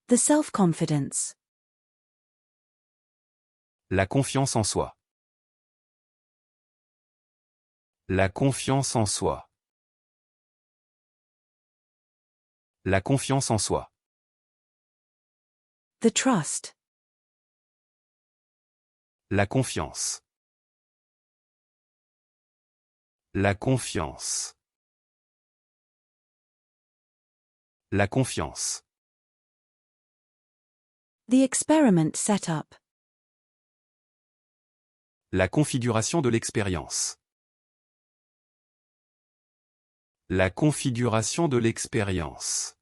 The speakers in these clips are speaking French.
The self-confidence. La confiance en soi. La confiance en soi. La confiance en soi. The trust. La confiance. La confiance. La confiance. The experiment setup. La configuration de l'expérience. La configuration de l'expérience.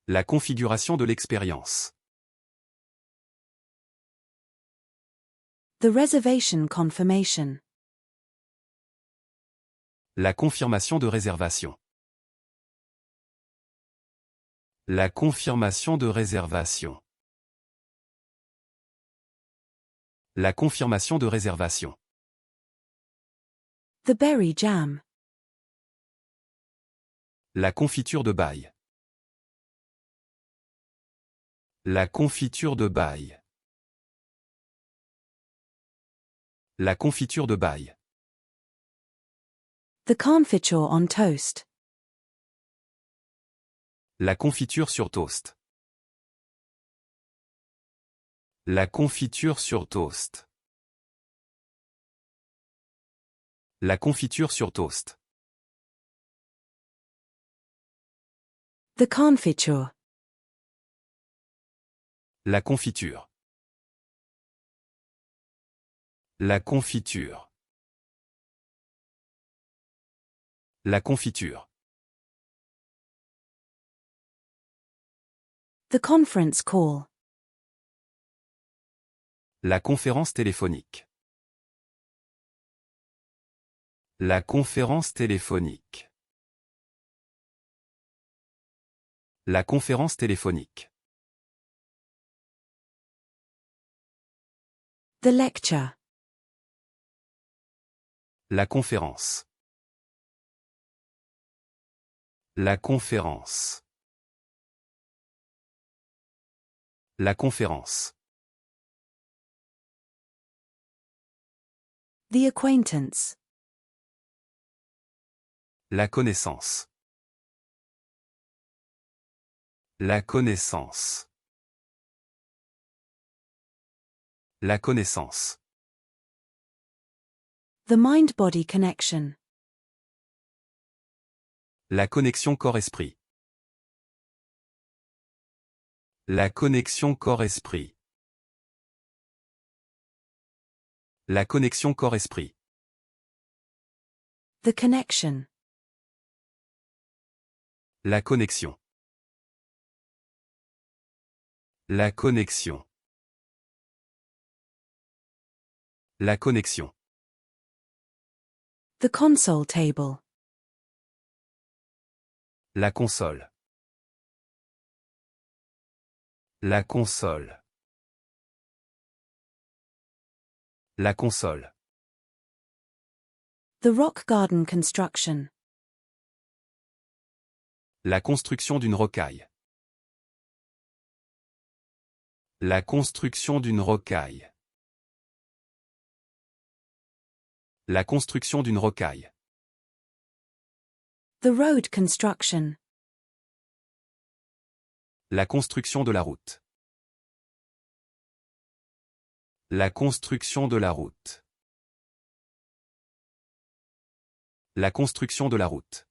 La configuration de l'expérience. The reservation confirmation. La confirmation de réservation. La confirmation de réservation. La confirmation de réservation. The berry jam. La confiture de baille. La confiture de baille. La confiture de baille. The confiture on toast. La confiture sur toast. La confiture sur toast. La confiture sur toast. The confiture. La confiture. La confiture. La confiture. The conference call. La conférence téléphonique. La conférence téléphonique. La conférence téléphonique. The lecture. La conférence. La conférence. La conférence. The acquaintance. La connaissance. La connaissance. La connaissance. The mind-body connection. La connexion corps-esprit. La connexion corps-esprit. La connexion corps-esprit. The connection. La connexion. La connexion. La connexion. The console table. La console. La console. La console. The rock garden construction. La construction d'une rocaille. La construction d'une rocaille. La construction d'une rocaille. The road construction. La construction de la route. La construction de la route. La construction de la route.